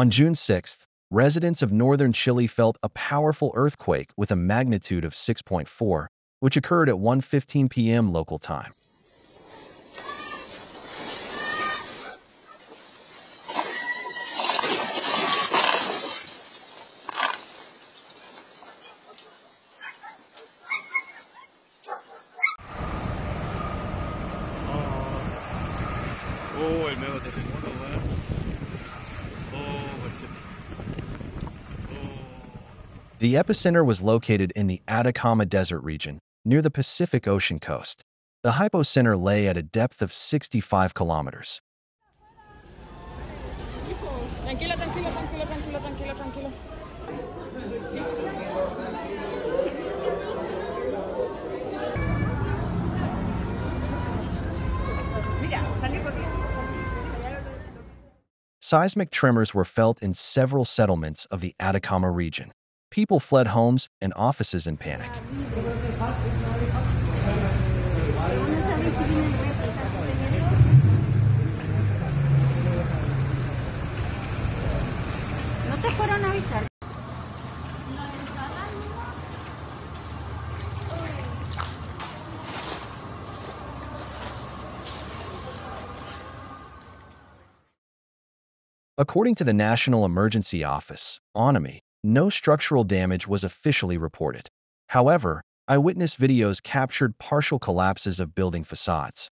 On June 6th, residents of northern Chile felt a powerful earthquake with a magnitude of 6.4, which occurred at 1:15 p.m. local time. El mega terremoto, weón. The epicenter was located in the Atacama Desert region, near the Pacific Ocean coast. The hypocenter lay at a depth of 65 kilometers. Tranquilo, tranquilo, tranquilo, tranquilo, tranquilo, tranquilo. Seismic tremors were felt in several settlements of the Atacama region. People fled homes and offices in panic. ¿No te fueron a avisar? According to the National Emergency Office, ONEMI, no structural damage was officially reported. However, eyewitness videos captured partial collapses of building facades.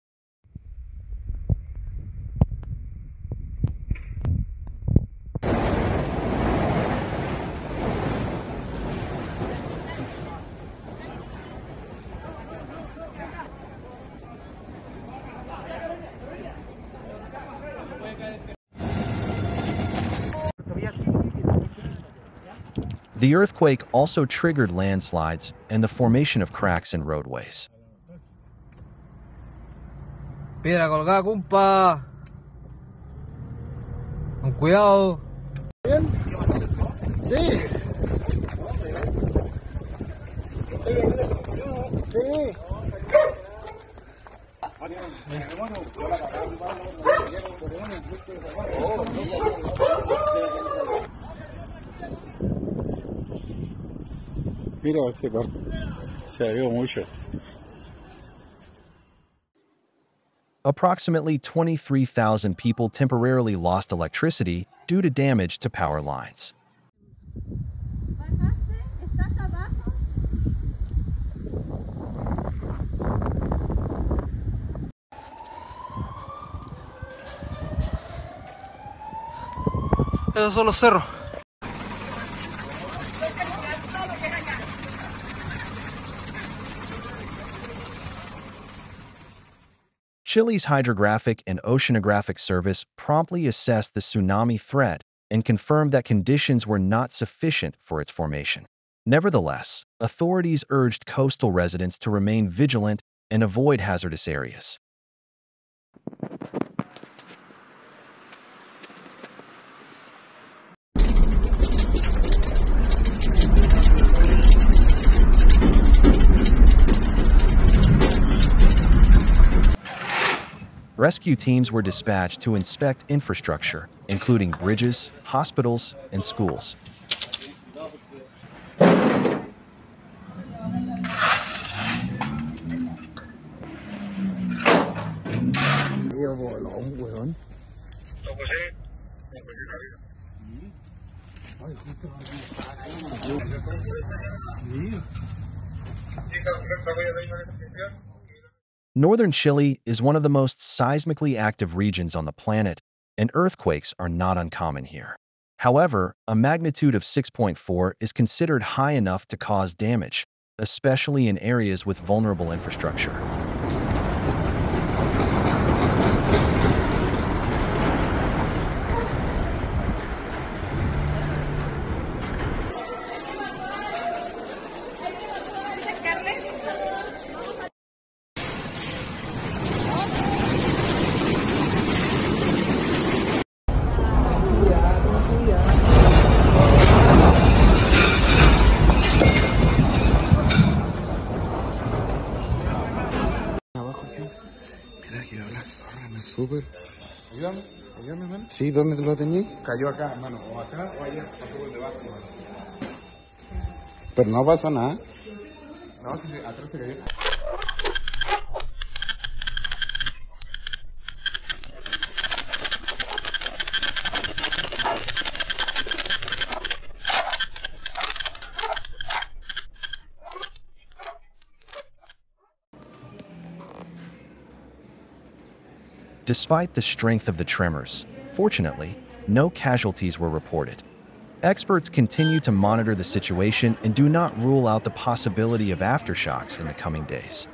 The earthquake also triggered landslides and the formation of cracks in roadways. Piedra colgada, compa. Con cuidado. ¿Bien? Sí. Sí. Mira, se abrió mucho. Approximately 23,000 people temporarily lost electricity due to damage to power lines. Esos son los cerros. Chile's Hydrographic and Oceanographic Service promptly assessed the tsunami threat and confirmed that conditions were not sufficient for its formation. Nevertheless, authorities urged coastal residents to remain vigilant and avoid hazardous areas. Rescue teams were dispatched to inspect infrastructure, including bridges, hospitals, and schools. Northern Chile is one of the most seismically active regions on the planet, and earthquakes are not uncommon here. However, a magnitude of 6.4 is considered high enough to cause damage, especially in areas with vulnerable infrastructure. Mira, quedó la zorra, me súper. ¿Cayó, mi hermano? Sí, ¿dónde lo tenías? Cayó acá, hermano. O acá o allá. Pasó por debajo, hermano. Pero no pasa nada. No, sí, atrás se cayó. Despite the strength of the tremors, fortunately, no casualties were reported. Experts continue to monitor the situation and do not rule out the possibility of aftershocks in the coming days.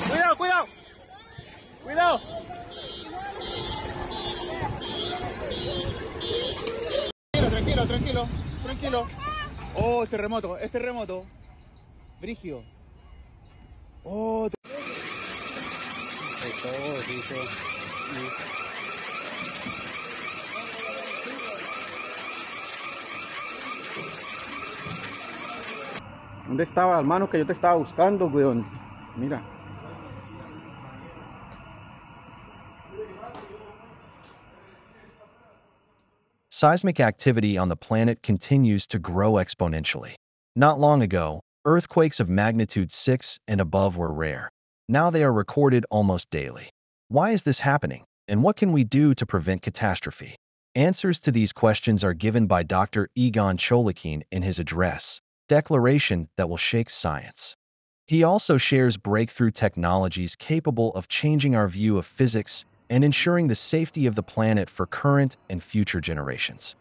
Cuidado, cuidado. Cuidado. Tranquilo, tranquilo, tranquilo. Oh, es terremoto. Brígido. Oh, ¿Dónde estaba, hermano, que yo te estaba buscando, weón? Mira. Seismic activity on the planet continues to grow exponentially. Not long ago, earthquakes of magnitude 6 and above were rare. Now they are recorded almost daily. Why is this happening, and what can we do to prevent catastrophe? Answers to these questions are given by Dr. Egon Cholikin in his address, Declaration That Will Shake Science. He also shares breakthrough technologies capable of changing our view of physics and ensuring the safety of the planet for current and future generations.